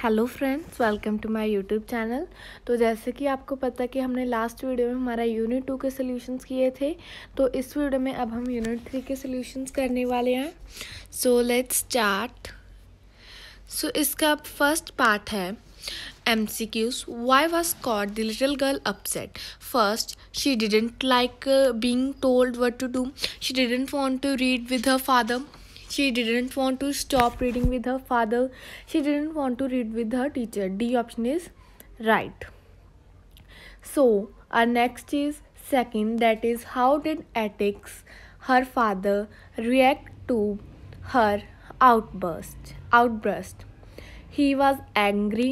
Hello friends, welcome to my YouTube channel. तो जैसे कि आपको पता कि हमने लास्ट वीडियो में हमारा यूनिट 2 के सॉल्यूशंस किए थे, तो इस वीडियो में अब हम यूनिट 3 के सॉल्यूशंस करने वाले हैं। So let's start. सो इसका फर्स्ट पार्ट है MCQs. Why was caught the little girl upset? First, she didn't like being told what to do. She didn't want to read with her father. She didn't want to stop reading with her father. She didn't want to read with her teacher. D option is right. So, our next is second, that is, how did Atix, her father, react to her outburst? He was angry,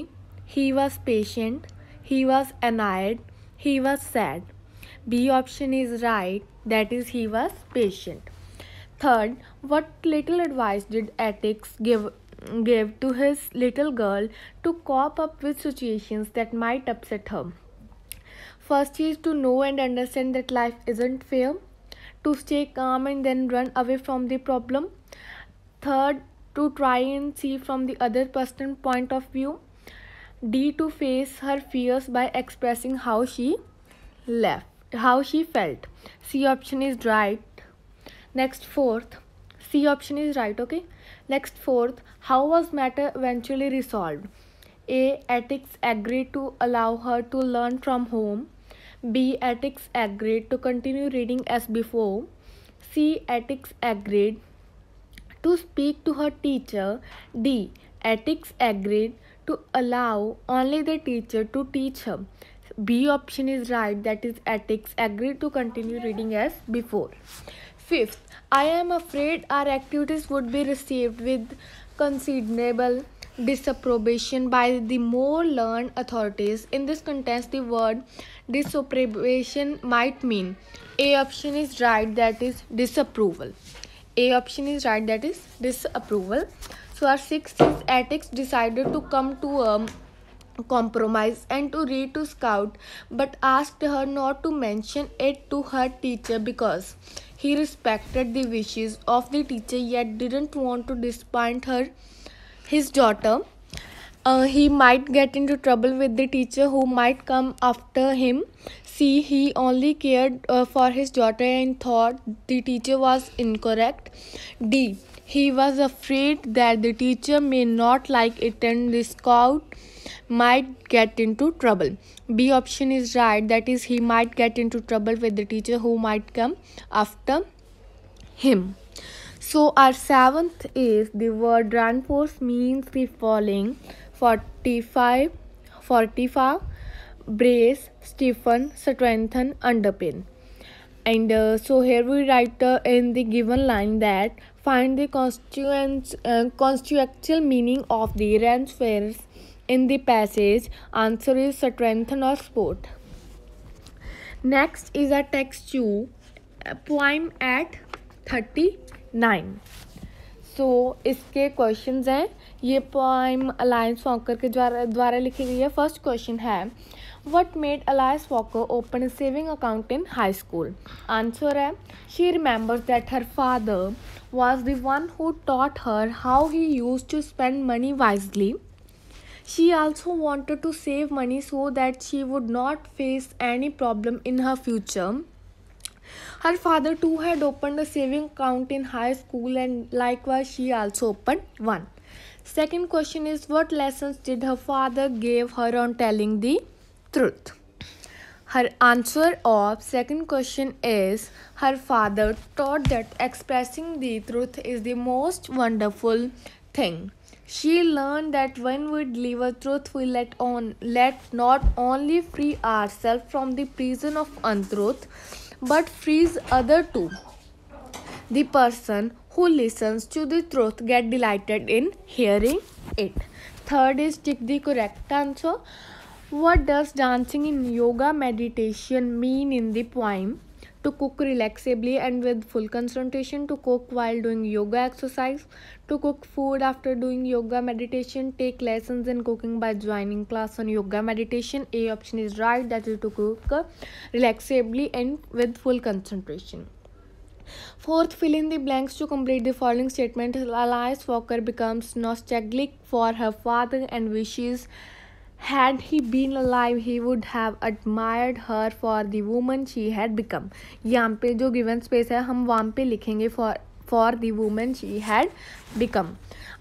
he was patient, he was annoyed, he was sad. B option is right, that is, he was patient. Third, what little advice did Atix give to his little girl to cope up with situations that might upset her? First is to know and understand that life isn't fair, to stay calm and then run away from the problem. Third, to try and see from the other person's point of view. D, to face her fears by expressing how she felt. C option is right. Next, fourth. C option is right, okay? Next, fourth, how was matter eventually resolved? A, Atix agreed to allow her to learn from home. B, Atix agreed to continue reading as before. C, Atix agreed to speak to her teacher. D, Atix agreed to allow only the teacher to teach her. B option is right, that is, Atix agreed to continue reading as before. Fifth, I am afraid our activities would be received with considerable disapprobation by the more learned authorities. In this context, the word disapprobation might mean A option is right, that is, disapproval. A option is right, that is, disapproval. So our sixth is Atix decided to come to a compromise and to read to Scout, but asked her not to mention it to her teacher because he respected the wishes of the teacher yet didn't want to disappoint his daughter. He might get into trouble with the teacher who might come after him. C, he only cared for his daughter and thought the teacher was incorrect. D, he was afraid that the teacher may not like it and the Scout might get into trouble. B option is right, that is, he might get into trouble with the teacher who might come after him. So our seventh is the word reinforce means the following: 45, brace, stiffen, strengthen, underpin. And so here we write in the given line that find the constitutional meaning of the reinforce in the passage. Answer is strengthen or support. Next is a text 2 poem at 39. सो इसके questions हैं। ये poem alliance walker के द्वारा लिखी गई है। First question है, what made alliance walker open saving account in high school? Answer है, she remembers that her father was the one who taught her how he used to spend money wisely. She also wanted to save money so that she would not face any problem in her future. Her father too had opened a saving account in high school and likewise she also opened one. Second question is, what lessons did her father give her on telling the truth? Her answer of second question is, her father taught that expressing the truth is the most wonderful thing. She learned that when we deliver truth, we let not only free ourselves from the prison of untruth, but frees other too. The person who listens to the truth get delighted in hearing it. Third is tick the correct answer. What does dancing in yoga meditation mean in the poem? To cook relaxably and with full concentration, to cook while doing yoga exercise, to cook food after doing yoga meditation, take lessons in cooking by joining class on yoga meditation. A option is right, that is, to cook relaxably and with full concentration. Fourth, fill in the blanks to complete the following statement. Alice Walker becomes nostalgic for her father and wishes had he been alive he would have admired her for the woman she had become. यहाँ पे जो given space है हम वहाँ पे लिखेंगे for the woman she had become.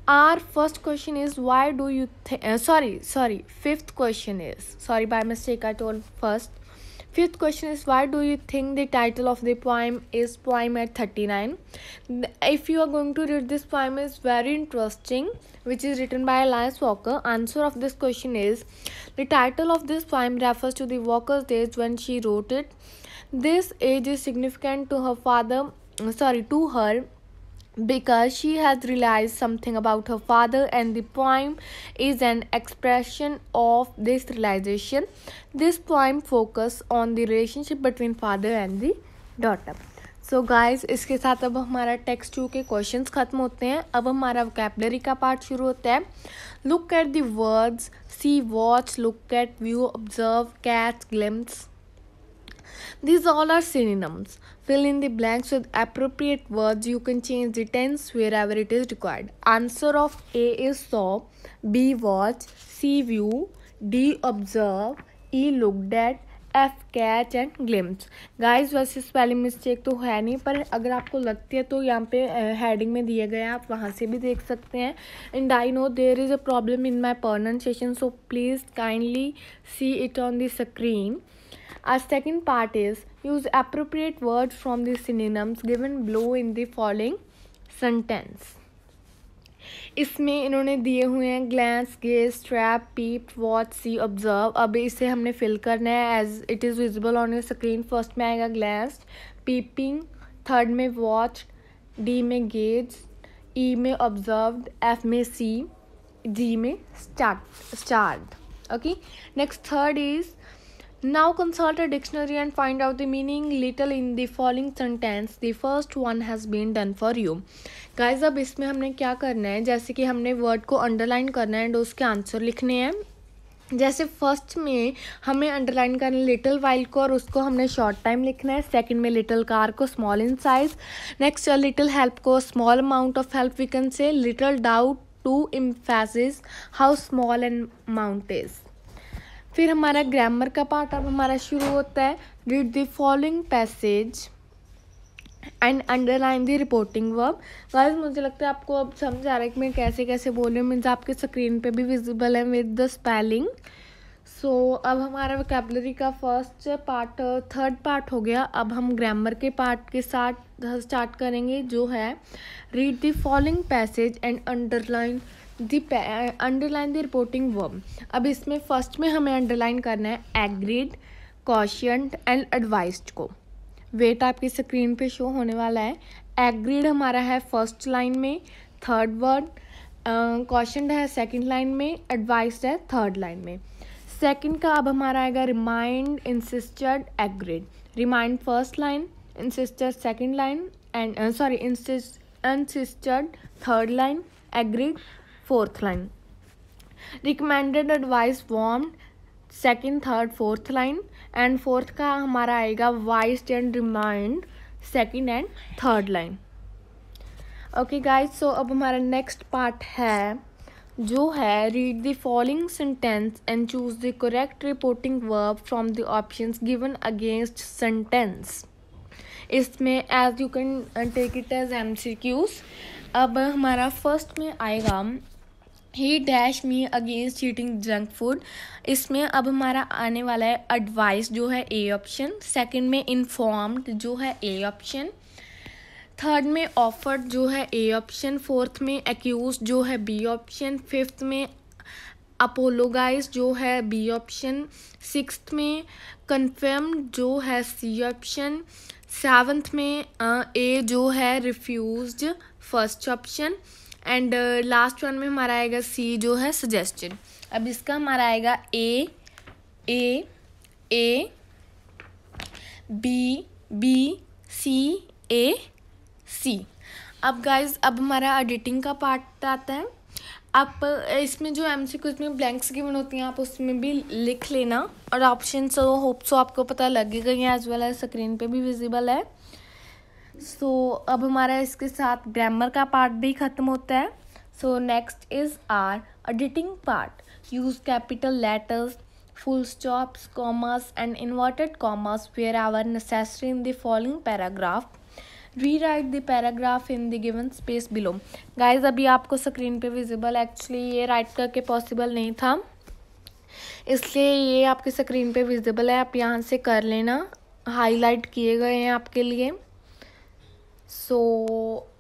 Our first question is why do you fifth question is, sorry by mistake I told first. Fifth question is why do you think the title of the poem is Poem at 39? If you are going to read this poem is very interesting, which is written by Alice Walker. Answer of this question is the title of this poem refers to the Walker's age when she wrote it. This age is significant to her because she has realized something about her father and the poem is an expression of this realization. This poem focuses on the relationship between father and the daughter. So guys, इसके साथ अब हमारा text 2 के questions खत्म होते हैं. अब हमारा वोकैबुलरी का पार्ट शुरू होता है. Look at the words, see, watch, look at, view, observe, catch, glimpse. These all are synonyms. Fill in the blanks with appropriate words. You can change the tense wherever it is required. Answer of A is saw, B watch, C view, D observe, E looked at, F catch and glimpse. Guys वैसे spelling mistake तो है नहीं, पर अगर आपको लगती है तो यहाँ पे हेडिंग में दिए गए हैं, आप वहाँ से भी देख सकते हैं. And I know there is a problem in my pronunciation, so please kindly see it on the screen. Our second part is use appropriate words from the synonyms given below in the following sentence. इसमें इन्होंने दिए हुए हैं glance, gaze, trap, peep, watch, see, observe. अब इसे हमने fill करना है as it is visible on your screen. First में आएगा glance, peeping, third में watch, D में gaze, E में observed, F में see, G में starred. Okay. Next third is now consult a dictionary and find out the meaning little in the following sentence. The first one has been done for you. Guys, अब इसमें हमने क्या करना है, जैसे कि हमने वर्ड को अंडरलाइन करना है एंड उसके आंसर लिखने हैं. जैसे फर्स्ट में हमें अंडरलाइन करना है लिटिल वाइल को और उसको हमने शॉर्ट टाइम लिखना है. सेकंड में लिटिल कार को small in size. Next little help को small amount of help we can say. Little doubt to emphasis how small an amount is. फिर हमारा ग्रामर का पार्ट अब हमारा शुरू होता है. Read the following passage and underline the reporting verb. Guys मुझे लगता है आपको अब समझ आ रहा है कि मैं कैसे कैसे बोल रही हूँ. मीन्स आपके स्क्रीन पे भी विजिबल है विद द स्पेलिंग. सो अब हमारा वोकैबुलरी का फर्स्ट पार्ट थर्ड पार्ट हो गया. अब हम ग्रामर के पार्ट के साथ स्टार्ट करेंगे जो है read the following passage and underline the reporting verb. अब इसमें फर्स्ट में हमें अंडरलाइन करना है एग्रीड, कॉशंड एंड एडवाइस्ड को. वेट आपकी स्क्रीन पे शो होने वाला है. एग्रीड हमारा है फर्स्ट लाइन में, थर्ड वर्ड. कॉशंड है सेकंड लाइन में, एडवाइस्ड है थर्ड लाइन में. सेकंड का अब हमारा आएगा remind, insisted, agreed. Remind first line, insisted second line and insisted third line, agreed fourth line. Recommended, advice, warned, second, third, fourth line. and fourth का हमारा आएगा advised and remind, second and third line. Okay guys, so अब हमारा next part है जो है read the following sentence and choose the correct reporting verb from the options given against sentence. इसमें as you can take it as MCQs. अब हमारा first में आएगा ही dash me against eating junk food. इसमें अब हमारा आने वाला है एडवाइस जो है ए ऑप्शन. सेकंड में इन्फॉर्म्ड जो है ए ऑप्शन. थर्ड में ऑफर्ड जो है ए ऑप्शन. फोर्थ में एक्यूज जो है बी ऑप्शन. फिफ्थ में अपोलोगाइज जो है बी ऑप्शन. सिक्स्थ में कन्फर्म्ड जो है सी ऑप्शन. सेवन्थ में ए जो है refused first option. And last one में हमारा आएगा सी जो है सजेस्टेड. अब इसका हमारा आएगा ए ए ए बी बी सी ए सी. अब गाइज अब हमारा एडिटिंग का पार्ट आता है. आप इसमें जो MCQs में ब्लैंक्स गिवन होती हैं आप उसमें भी लिख लेना और ऑप्शन होप सो आपको पता लगेगा. एज वेल एज स्क्रीन पे भी विजिबल है. सो अब हमारा इसके साथ ग्रामर का पार्ट भी ख़त्म होता है. So next is our editing part. Use capital letters, full stops, commas and inverted commas wherever necessary in the following paragraph. Rewrite the paragraph in the given space below. Guys, अभी आपको screen पे visible, actually ये right करके possible नहीं था, इसलिए ये आपकी स्क्रीन पे विजिबल है. आप यहाँ से कर लेना, हाईलाइट किए गए हैं आपके लिए. सो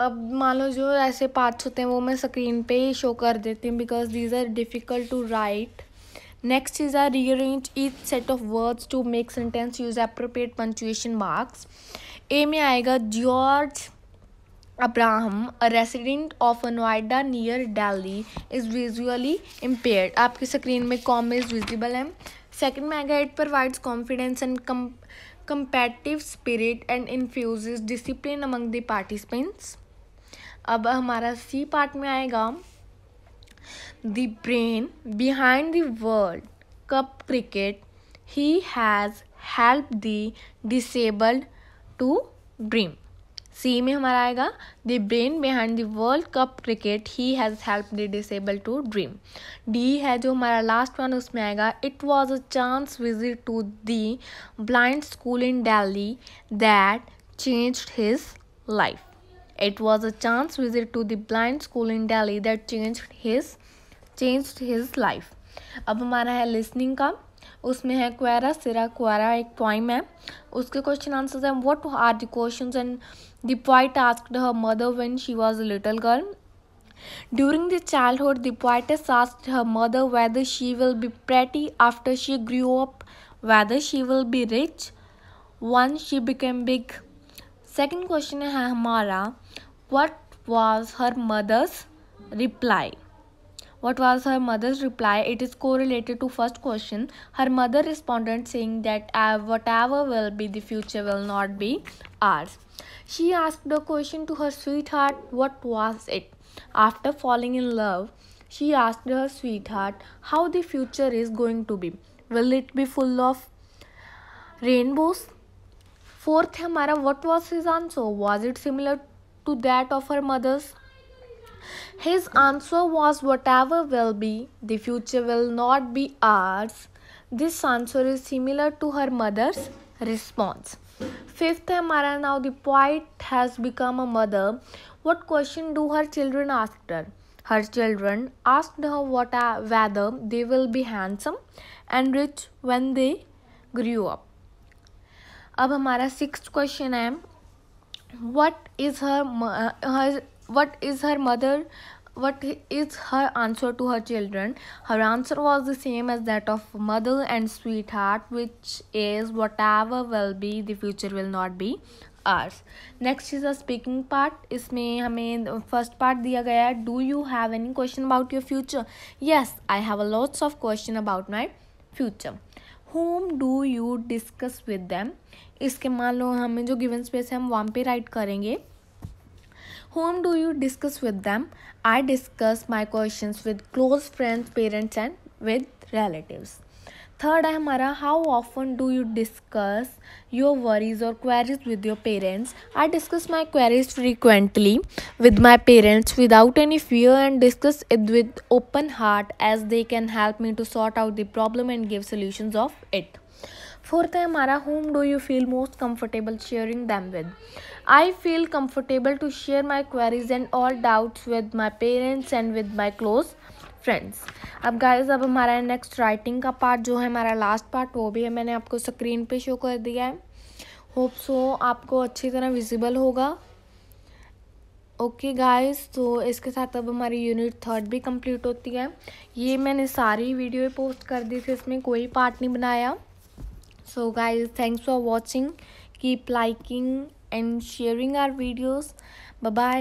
अब मान लो जो ऐसे पार्ट्स होते हैं वो मैं स्क्रीन पे ही शो कर देती हूँ because these are difficult to write. Next is rearrange each set of words to make sentence use appropriate punctuation marks. A में आएगा George Abraham, a resident of Noida near Delhi, is visually impaired. आपकी screen में com is visible है. Second में आएगा it provides confidence and competitive spirit and infuses discipline among the participants. अब हमारा C part में आएगा the brain behind the World Cup cricket. He has helped the disabled to dream. C में हमारा आएगा the brain behind the World Cup cricket. He has helped the disabled to dream. D है जो हमारा last one, उसमें आएगा it was a chance visit to the blind school in Delhi that changed his life. It was a chance visit to the blind school in Delhi that changed his life. अब हमारा है listening का, उसमें है क्वेरा सिरा क्वेरा, एक poem है, उसके क्वेश्चन आंसर्स हैं. What are the questions and the poet asked her mother when she was a little girl. During the childhood, the poetess asked her mother whether she will be pretty after she grew up, whether she will be rich once she became big. Second question है हमारा what was her mother's reply. What was her mother's reply? It is correlated to first question. Her mother responded saying that whatever will be, the future will not be ours. She asked a question to her sweetheart. What was it? After falling in love, she asked her sweetheart how the future is going to be. Will it be full of rainbows? Fourth है हमारा what was his answer? Was it similar to that of her mother's? His answer was whatever will be, the future will not be ours. This answer is similar to her mother's response. Fifth है हमारा now the poet has become a mother. What question do her children ask her? Her children asked her whether they will be handsome and rich when they grew up. अब हमारा sixth question है what is her answer to her children? Her answer was the same as that of mother and sweetheart, which is whatever will be, the future will not be ours. Next is a speaking part. इसमें हमें first part दिया गया है do you have any question about your future? Yes, I have a lots of question about my future. Whom do you discuss with them? इसके मान लो हमें जो given space है हम वहाँ पे राइट करेंगे. Whom do you discuss with them? I discuss my questions with close friends, parents and with relatives. Third है हमारा how often do you discuss your worries or queries with your parents? I discuss my queries frequently with my parents without any fear and discuss it with open heart as they can help me to sort out the problem and give solutions of it. Fourth है हमारा whom do you feel most comfortable sharing them with? I feel comfortable to share my queries and all doubts with my parents and with my close friends. अब guys अब हमारा next writing का part जो है हमारा last part, वो भी है मैंने आपको स्क्रीन पे शो कर दिया है. होप सो आपको अच्छी तरह विजिबल होगा. ओके गाइस, तो इसके साथ अब हमारी यूनिट थर्ड भी कंप्लीट होती है. ये मैंने सारी वीडियो पोस्ट कर दी थी, इसमें कोई पार्ट नहीं बनाया. So guys, thanks for watching. Keep liking and sharing our videos. Bye bye.